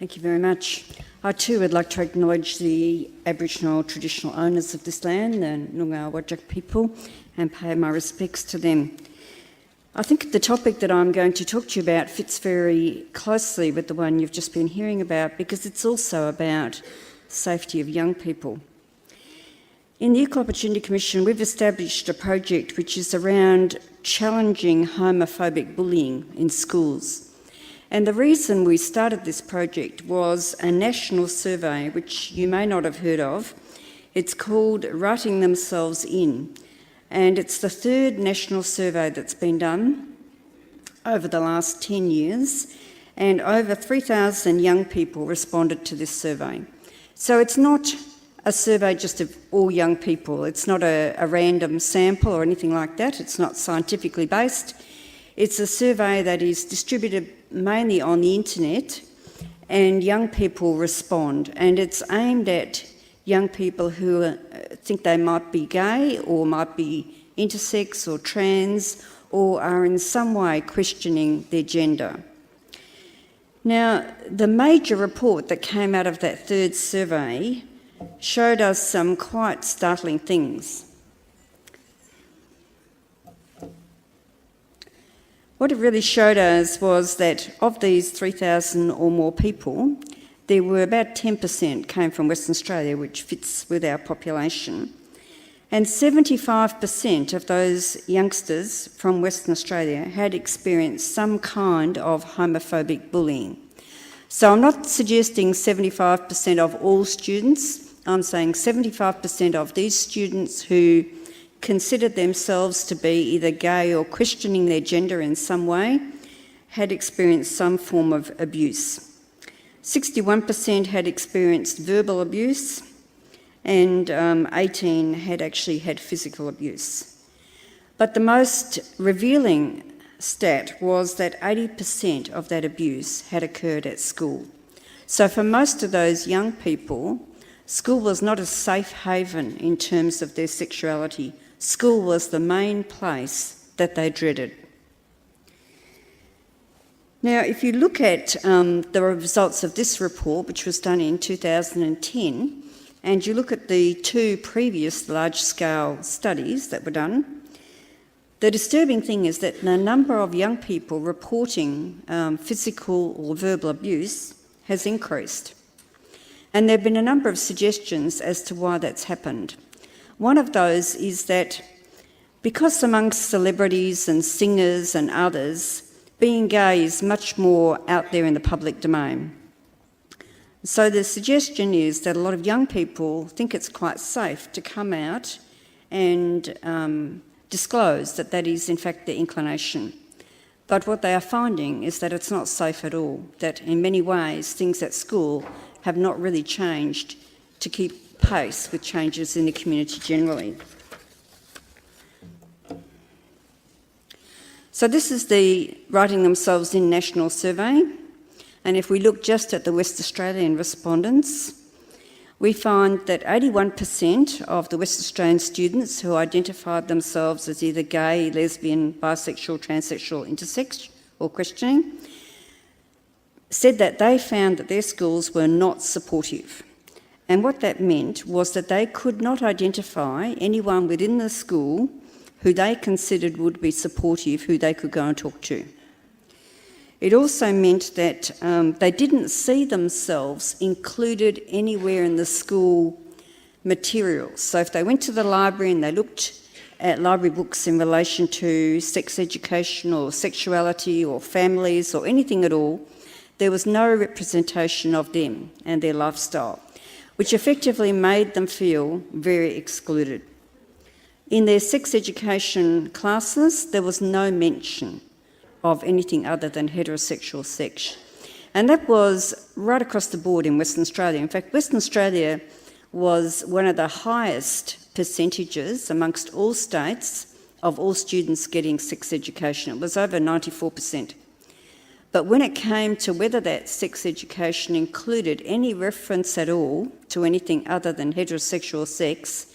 Thank you very much. I too would like to acknowledge the Aboriginal traditional owners of this land, the Noongar Whadjuk people, and pay my respects to them. I think the topic that I'm going to talk to you about fits very closely with the one you've just been hearing about, because it's also about safety of young people. In the Equal Opportunity Commission, we've established a project which is around challenging homophobic bullying in schools. And the reason we started this project was a national survey, which you may not have heard of. It's called Writing Themselves In, and it's the third national survey that's been done over the last 10 years, and over 3,000 young people responded to this survey. So it's not a survey just of all young people. It's not a random sample or anything like that. It's not scientifically based. It's a survey that is distributed mainly on the internet, and young people respond, and it's aimed at young people who think they might be gay or might be intersex or trans or are in some way questioning their gender. Now, the major report that came out of that third survey showed us some quite startling things. What it really showed us was that of these 3,000 or more people, there were about 10% came from Western Australia, which fits with our population. And 75% of those youngsters from Western Australia had experienced some kind of homophobic bullying. So I'm not suggesting 75% of all students. I'm saying 75% of these students who considered themselves to be either gay or questioning their gender in some way had experienced some form of abuse. 61% had experienced verbal abuse, and 18 had actually had physical abuse. But the most revealing stat was that 80% of that abuse had occurred at school. So for most of those young people, school was not a safe haven in terms of their sexuality. School was the main place that they dreaded. Now, if you look at the results of this report, which was done in 2010, and you look at the two previous large-scale studies that were done, the disturbing thing is that the number of young people reporting physical or verbal abuse has increased. And there have been a number of suggestions as to why that's happened. One of those is that because amongst celebrities and singers and others, being gay is much more out there in the public domain. So the suggestion is that a lot of young people think it's quite safe to come out and disclose that that is in fact their inclination. But what they are finding is that it's not safe at all, that in many ways things at school have not really changed to keep pace with changes in the community generally. So this is the Writing Themselves In national survey, and if we look just at the West Australian respondents, we find that 81% of the West Australian students who identified themselves as either gay, lesbian, bisexual, transsexual, intersex or questioning said that they found that their schools were not supportive. And what that meant was that they could not identify anyone within the school who they considered would be supportive, who they could go and talk to. It also meant that they didn't see themselves included anywhere in the school materials. So if they went to the library and they looked at library books in relation to sex education or sexuality or families or anything at all, there was no representation of them and their lifestyle, which effectively made them feel very excluded. In their sex education classes, there was no mention of anything other than heterosexual sex. And that was right across the board in Western Australia. In fact, Western Australia was one of the highest percentages amongst all states of all students getting sex education. It was over 94%. But when it came to whether that sex education included any reference at all to anything other than heterosexual sex,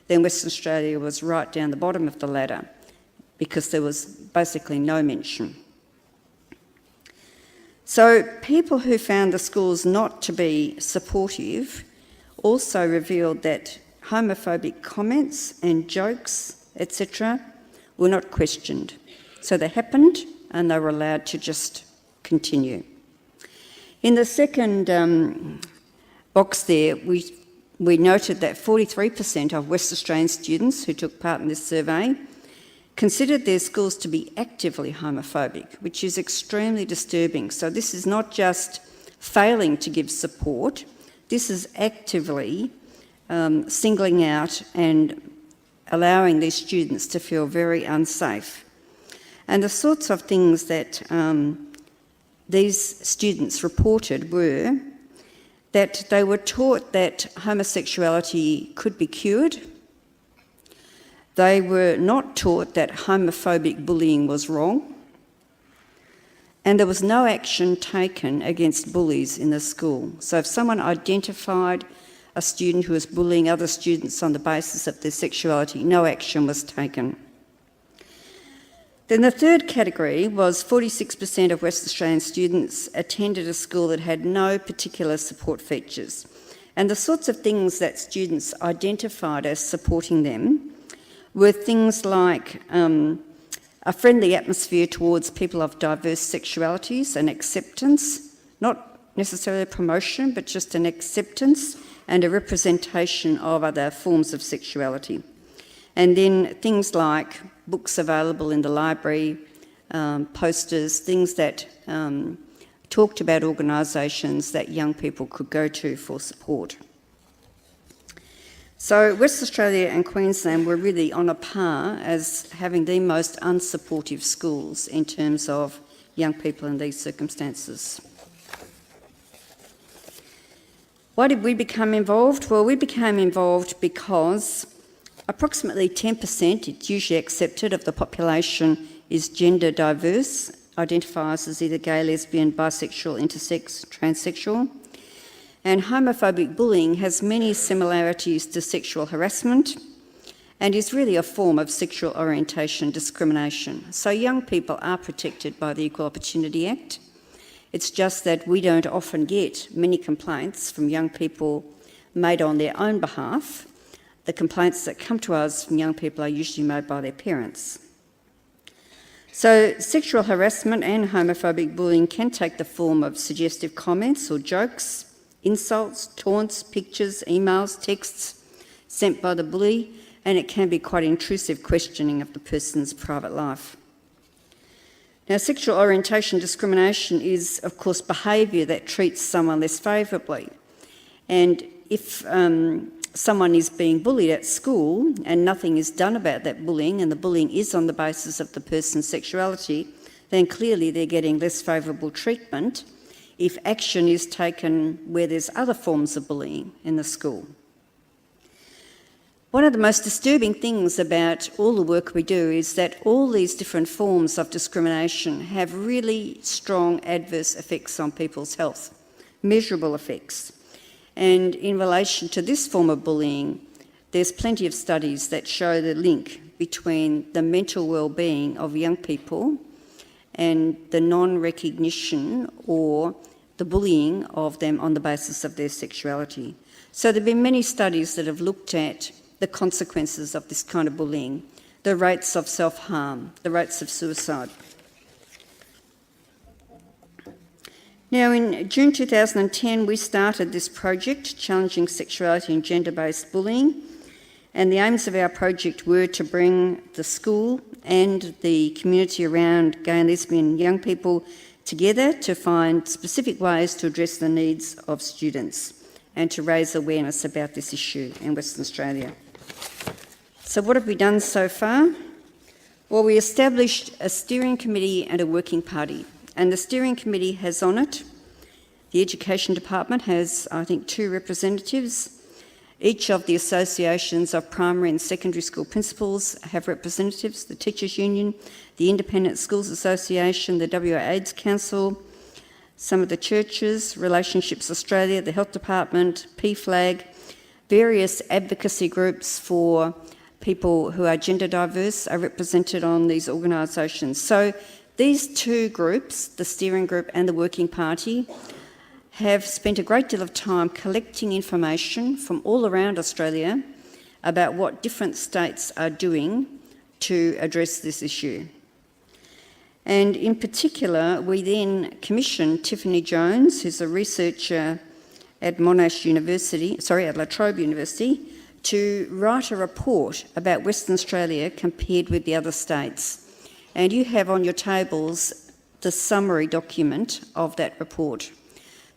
then Western Australia was right down the bottom of the ladder, because there was basically no mention. So people who found the schools not to be supportive also revealed that homophobic comments and jokes, etc., were not questioned. So they happened and they were allowed to just continue. In the second box there, we noted that 43% of West Australian students who took part in this survey considered their schools to be actively homophobic, which is extremely disturbing. So this is not just failing to give support, this is actively singling out and allowing these students to feel very unsafe. And the sorts of things that these students reported were that they were taught that homosexuality could be cured. They were not taught that homophobic bullying was wrong. And there was no action taken against bullies in the school. So if someone identified a student who was bullying other students on the basis of their sexuality, no action was taken. Then the third category was 46% of West Australian students attended a school that had no particular support features. And the sorts of things that students identified as supporting them were things like a friendly atmosphere towards people of diverse sexualities and acceptance, not necessarily a promotion, but just an acceptance and a representation of other forms of sexuality. And then things like books available in the library, posters, things that talked about organisations that young people could go to for support. So West Australia and Queensland were really on a par as having the most unsupportive schools in terms of young people in these circumstances. Why did we become involved? Well, we became involved because approximately 10%, it's usually accepted, of the population is gender diverse, identifies as either gay, lesbian, bisexual, intersex, transsexual. And homophobic bullying has many similarities to sexual harassment and is really a form of sexual orientation discrimination. So young people are protected by the Equal Opportunity Act. It's just that we don't often get many complaints from young people made on their own behalf. The complaints that come to us from young people are usually made by their parents. So sexual harassment and homophobic bullying can take the form of suggestive comments or jokes, insults, taunts, pictures, emails, texts sent by the bully, and it can be quite intrusive questioning of the person's private life. Now, sexual orientation discrimination is, of course, behaviour that treats someone less favourably. And if someone is being bullied at school and nothing is done about that bullying, and the bullying is on the basis of the person's sexuality, then clearly they're getting less favourable treatment if action is taken where there's other forms of bullying in the school. One of the most disturbing things about all the work we do is that all these different forms of discrimination have really strong adverse effects on people's health, measurable effects. And in relation to this form of bullying, there's plenty of studies that show the link between the mental well-being of young people and the non-recognition or the bullying of them on the basis of their sexuality. So there have been many studies that have looked at the consequences of this kind of bullying, the rates of self-harm, the rates of suicide. Now, in June 2010, we started this project, Challenging Sexuality and Gender-Based Bullying, and the aims of our project were to bring the school and the community around gay and lesbian young people together to find specific ways to address the needs of students and to raise awareness about this issue in Western Australia. So what have we done so far? Well, we established a steering committee and a working party, and the steering committee has on it, the Education Department has, I think, 2 representatives. Each of the associations of primary and secondary school principals have representatives, the Teachers Union, the Independent Schools Association, the WA AIDS Council, some of the churches, Relationships Australia, the Health Department, PFLAG, various advocacy groups for people who are gender diverse are represented on these organisations. So These two groups, the steering group and the working party, have spent a great deal of time collecting information from all around Australia about what different states are doing to address this issue. And in particular, we then commissioned Tiffany Jones, who's a researcher at La Trobe University, to write a report about Western Australia compared with the other states. And you have on your tables the summary document of that report.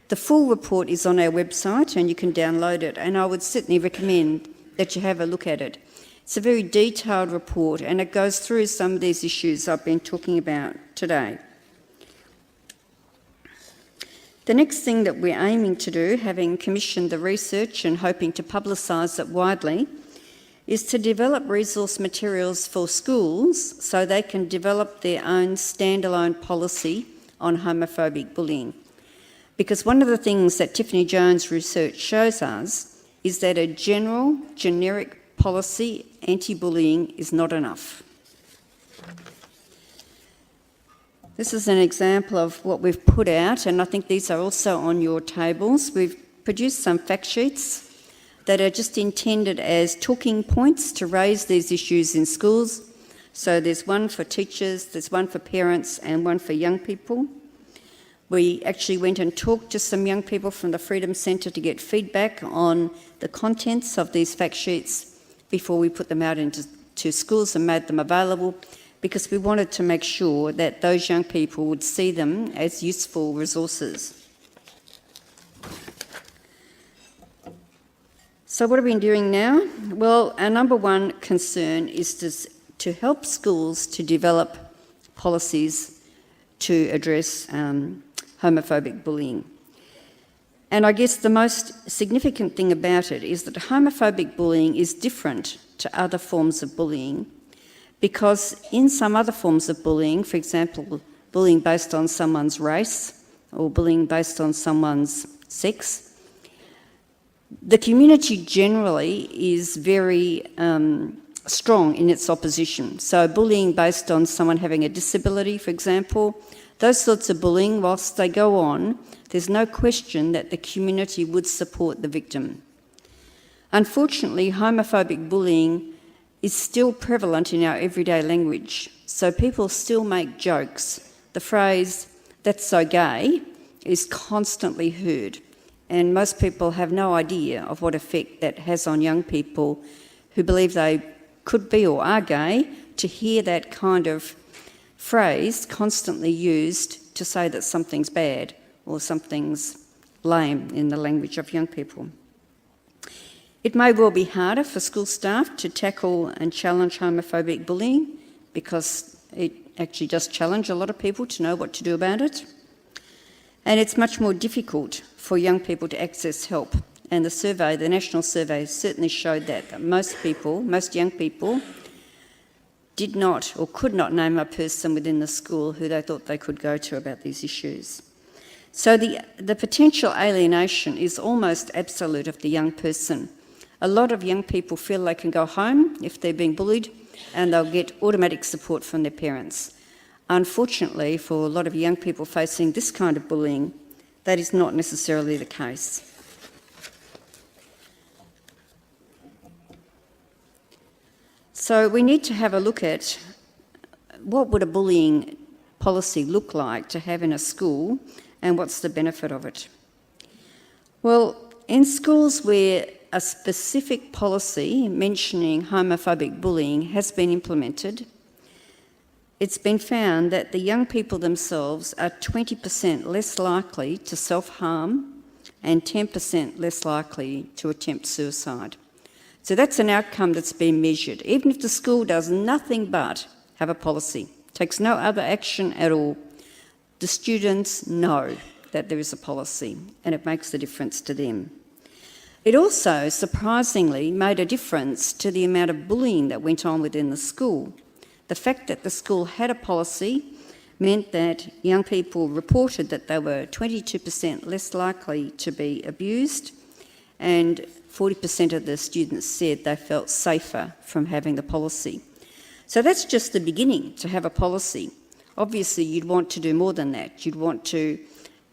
The full report is on our website and you can download it, and I would certainly recommend that you have a look at it. It's a very detailed report and it goes through some of these issues I've been talking about today. The next thing that we're aiming to do, having commissioned the research and hoping to publicise it widely, is to develop resource materials for schools so they can develop their own standalone policy on homophobic bullying. Because one of the things that Tiffany Jones' research shows us is that a generic policy anti-bullying is not enough. This is an example of what we've put out, and I think these are also on your tables. We've produced some fact sheets that are just intended as talking points to raise these issues in schools. So there's one for teachers, there's one for parents, and one for young people. We actually went and talked to some young people from the Freedom Centre to get feedback on the contents of these fact sheets before we put them out into schools and made them available, because we wanted to make sure that those young people would see them as useful resources. So what have we been doing now? Well, our number one concern is to help schools to develop policies to address homophobic bullying. And I guess the most significant thing about it is that homophobic bullying is different to other forms of bullying, because in some other forms of bullying, for example, bullying based on someone's race or bullying based on someone's sex, the community generally is very strong in its opposition. So bullying based on someone having a disability, for example, those sorts of bullying, whilst they go on, there's no question that the community would support the victim. Unfortunately, homophobic bullying is still prevalent in our everyday language. So people still make jokes. The phrase, "that's so gay," is constantly heard. And most people have no idea of what effect that has on young people who believe they could be or are gay, to hear that kind of phrase constantly used to say that something's bad or something's lame in the language of young people. It may well be harder for school staff to tackle and challenge homophobic bullying, because it actually does challenge a lot of people to know what to do about it. And it's much more difficult for young people to access help. And the national survey certainly showed that most young people did not or could not name a person within the school who they thought they could go to about these issues. So the potential alienation is almost absolute of the young person. A lot of young people feel they can go home if they're being bullied and they'll get automatic support from their parents. Unfortunately, for a lot of young people facing this kind of bullying, that is not necessarily the case. So we need to have a look at what would a bullying policy look like to have in a school, and what's the benefit of it? Well, in schools where a specific policy mentioning homophobic bullying has been implemented, it's been found that the young people themselves are 20% less likely to self-harm and 10% less likely to attempt suicide. So that's an outcome that's been measured. Even if the school does nothing but have a policy, takes no other action at all, the students know that there is a policy and it makes a difference to them. It also, surprisingly, made a difference to the amount of bullying that went on within the school. The fact that the school had a policy meant that young people reported that they were 22% less likely to be abused, and 40% of the students said they felt safer from having the policy. So that's just the beginning, to have a policy. Obviously, you'd want to do more than that. You'd want to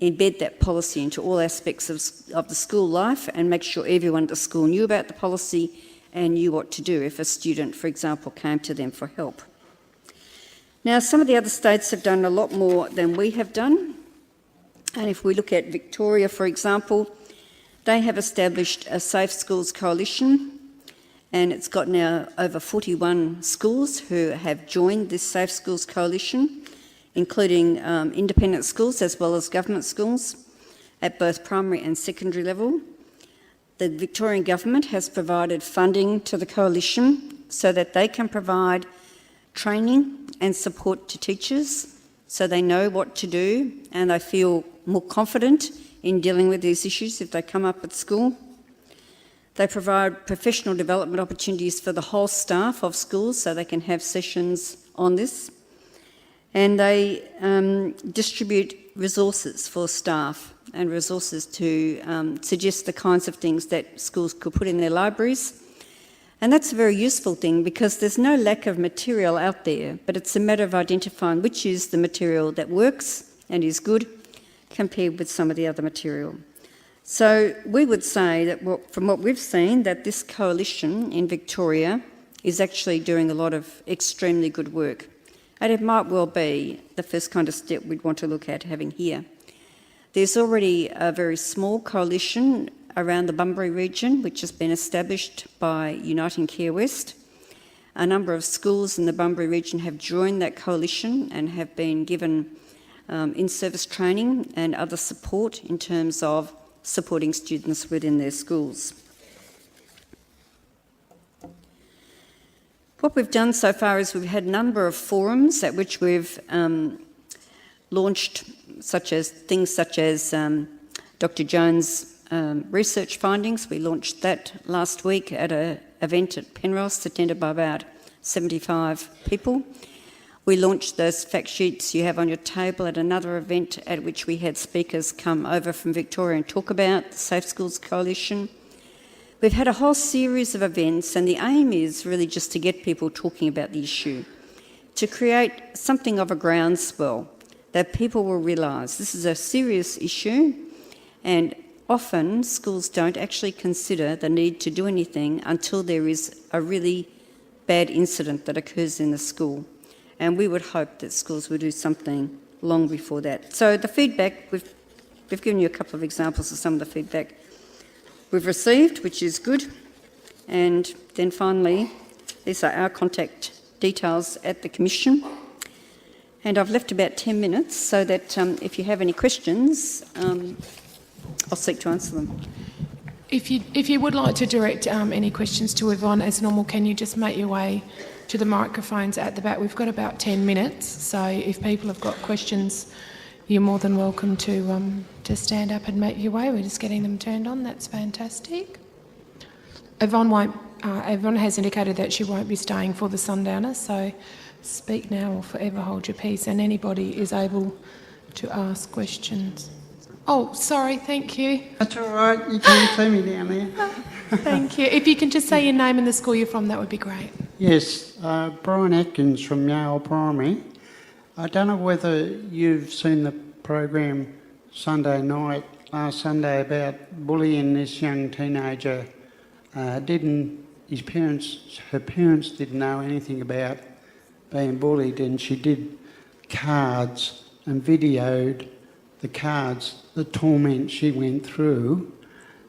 embed that policy into all aspects of the school life and make sure everyone at the school knew about the policy and knew what to do if a student, for example, came to them for help. Now, some of the other states have done a lot more than we have done. And if we look at Victoria, for example, they have established a Safe Schools Coalition, and it's got now over 41 schools who have joined this Safe Schools Coalition, including independent schools as well as government schools at both primary and secondary level. The Victorian Government has provided funding to the coalition so that they can provide training and support to teachers so they know what to do and they feel more confident in dealing with these issues if they come up at school. They provide professional development opportunities for the whole staff of schools so they can have sessions on this. And they distribute resources for staff and resources to suggest the kinds of things that schools could put in their libraries. And that's a very useful thing because there's no lack of material out there, but it's a matter of identifying which is the material that works and is good compared with some of the other material. So we would say that from what we've seen, that this coalition in Victoria is actually doing a lot of extremely good work. And it might well be the first kind of step we'd want to look at having here. There's already a very small coalition around the Bunbury region, which has been established by Uniting Care West. A number of schools in the Bunbury region have joined that coalition and have been given in-service training and other support in terms of supporting students within their schools. What we've done so far is we've had a number of forums at which we've launched things such as Dr. Jones' research findings. We launched that last week at an event at Penrose attended by about 75 people. We launched those fact sheets you have on your table at another event at which we had speakers come over from Victoria and talk about the Safe Schools Coalition. We've had a whole series of events, and the aim is really just to get people talking about the issue, to create something of a groundswell that people will realise this is a serious issue, and often schools don't actually consider the need to do anything until there is a really bad incident that occurs in the school. And we would hope that schools will do something long before that. So the feedback, we've given you a couple of examples of some of the feedback we've received, which is good. And then finally, these are our contact details at the Commission. And I've left about 10 minutes so that if you have any questions, I'll seek to answer them. If you would like to direct any questions to Yvonne, as normal, can you just make your way to the microphones at the back? We've got about 10 minutes, so if people have got questions, you're more than welcome to stand up and make your way. We're just getting them turned on. That's fantastic. Yvonne has indicated that she won't be staying for the Sundowners, so speak now or forever hold your peace, and anybody is able to ask questions. Oh, sorry, thank you. That's all right, you can see me down there. Thank you. If you can just say your name and the school you're from, that would be great. Yes, Brian Atkins from Yale Primary. I don't know whether you've seen the program Sunday night, last Sunday, about bullying this young teenager. Her parents didn't know anything about being bullied, and she did cards and videoed the cards, the torment she went through.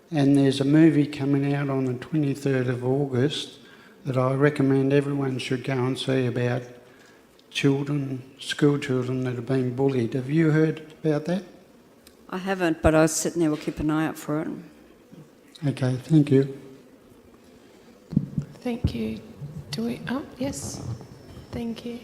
And there's a movie coming out on the 23rd of August that I recommend everyone should go and see about children, school children that have been bullied. Have you heard about that? I haven't, but I was sitting there, we'll keep an eye out for it. Okay, thank you. Thank you. Oh, yes. Thank you.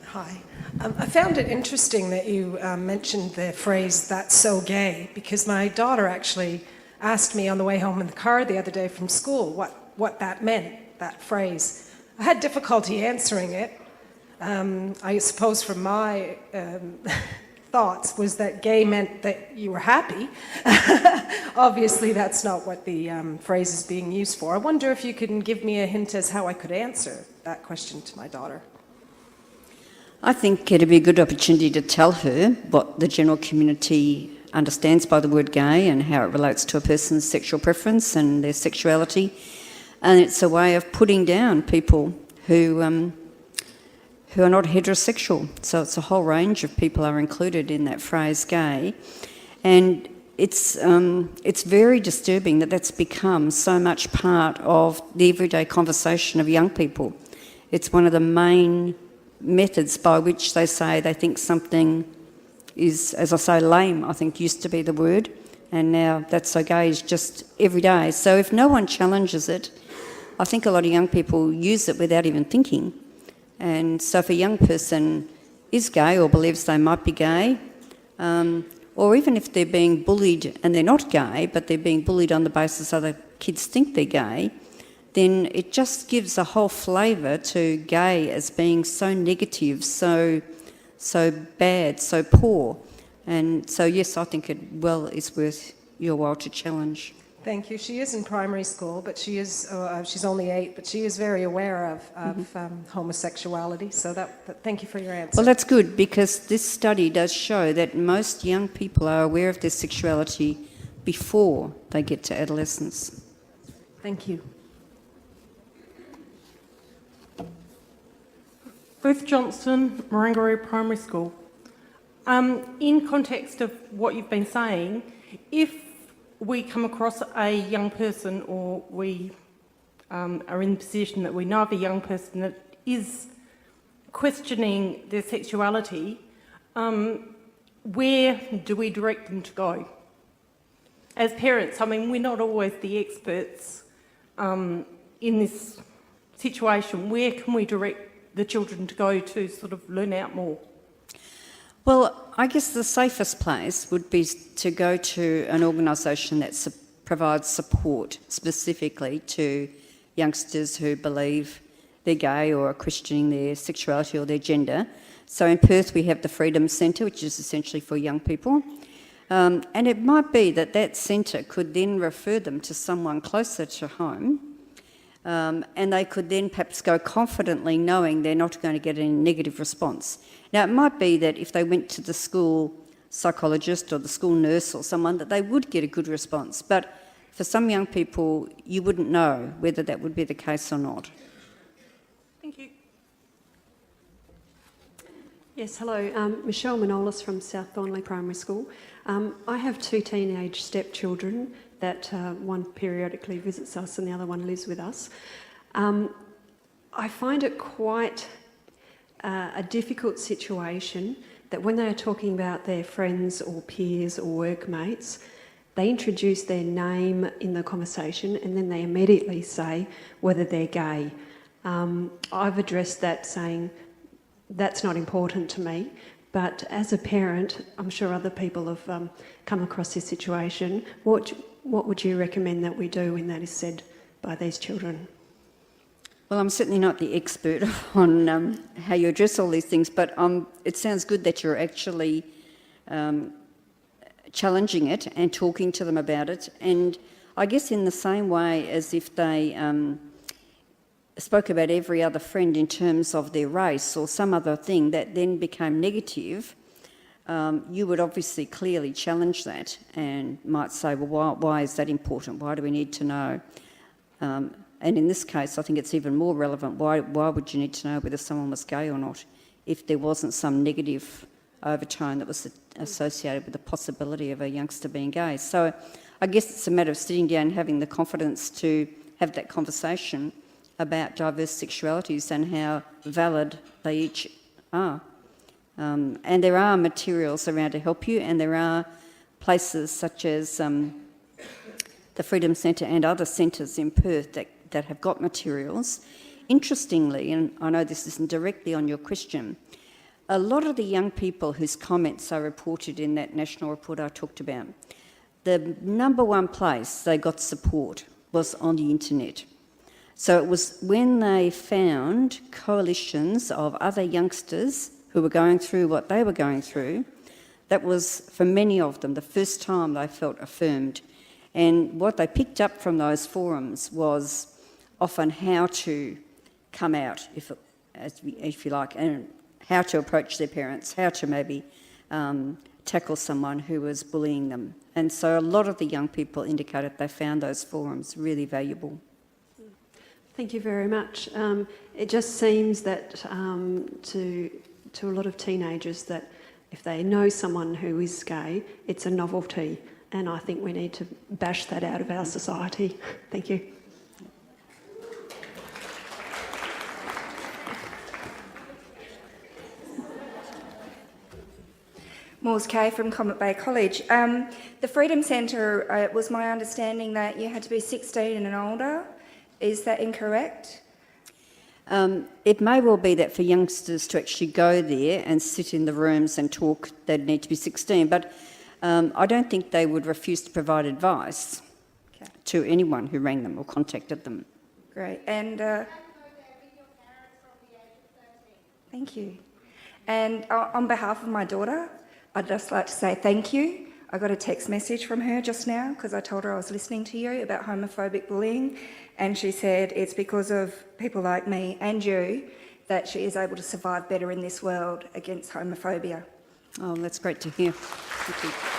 Hi. I found it interesting that you mentioned the phrase, "that's so gay," because my daughter actually asked me on the way home in the car the other day from school what that meant, that phrase. I had difficulty answering it. I suppose from my thoughts was that gay meant that you were happy. Obviously, that's not what the phrase is being used for. I wonder if you can give me a hint as how I could answer that question to my daughter. I think it'd be a good opportunity to tell her what the general community understands by the word gay and how it relates to a person's sexual preference and their sexuality. And it's a way of putting down people who are not heterosexual. So it's a whole range of people are included in that phrase gay. And it's very disturbing that that's become so much part of the everyday conversation of young people. It's one of the main methods by which they say they think something is, as I say, lame, I think used to be the word, and now that's so gay is just every day. So if no one challenges it, I think a lot of young people use it without even thinking. And so if a young person is gay or believes they might be gay, or even if they're being bullied and they're not gay, but they're being bullied on the basis other kids think they're gay, then it just gives a whole flavour to gay as being so negative, so bad, so poor. And so, yes, I think it is worth your while to challenge. Thank you. She is in primary school, but she is, she's only 8, but she is very aware of homosexuality. So thank you for your answer. Well, that's good, because this study does show that most young people are aware of their sexuality before they get to adolescence. Thank you. Ruth Johnson, Marangaroo Primary School. In context of what you've been saying, if we come across a young person or we are in the position that we know of a young person that is questioning their sexuality, where do we direct them to go? As parents, I mean, we're not always the experts in this situation. Where can we direct the children to go to sort of learn out more? Well, I guess the safest place would be to go to an organisation that provides support specifically to youngsters who believe they're gay or are questioning their sexuality or their gender. So in Perth we have the Freedom Centre, which is essentially for young people. And it might be that centre could then refer them to someone closer to home, and they could then perhaps go confidently knowing they're not going to get any negative response. Now, it might be that if they went to the school psychologist or the school nurse or someone, that they would get a good response. But for some young people, you wouldn't know whether that would be the case or not. Thank you. Yes, hello. Michelle Manolis from South Thornley Primary School. I have 2 teenage stepchildren that one periodically visits us and the other one lives with us. I find it quite a difficult situation that when they are talking about their friends or peers or workmates, they introduce their name in the conversation and then they immediately say whether they're gay. I've addressed that saying that's not important to me, but as a parent, I'm sure other people have come across this situation. What would you recommend that we do when that is said by these children? Well, I'm certainly not the expert on how you address all these things, but it sounds good that you're actually challenging it and talking to them about it. And I guess in the same way as if they spoke about every other friend in terms of their race or some other thing that then became negative, you would obviously clearly challenge that and might say, well, why is that important? Why do we need to know? And in this case, I think it's even more relevant. Why would you need to know whether someone was gay or not if there wasn't some negative overtone that was associated with the possibility of a youngster being gay? So I guess it's a matter of sitting down and having the confidence to have that conversation about diverse sexualities and how valid they each are. And there are materials around to help you, and there are places such as the Freedom Centre and other centres in Perth that have got materials. Interestingly, and I know this isn't directly on your question, a lot of the young people whose comments are reported in that national report I talked about, the number one place they got support was on the internet. So it was when they found coalitions of other youngsters who were going through what they were going through, that was, for many of them, the first time they felt affirmed. And what they picked up from those forums was often how to come out, if you like, and how to approach their parents, how to maybe tackle someone who was bullying them. And so a lot of the young people indicated they found those forums really valuable. Thank you very much. It just seems that to a lot of teenagers that if they know someone who is gay, it's a novelty, and I think we need to bash that out of our society. Thank you. Moores Kay from Comet Bay College. The Freedom Centre, it was my understanding that you had to be 16 and older. Is that incorrect? It may well be that for youngsters to actually go there and sit in the rooms and talk, they'd need to be 16, but I don't think they would refuse to provide advice to anyone who rang them or contacted them. Great. And thank you. And on behalf of my daughter, I'd just like to say thank you. I got a text message from her just now because I told her I was listening to you about homophobic bullying, and she said it's because of people like me and you that she is able to survive better in this world against homophobia. Oh, that's great to hear. Thank you.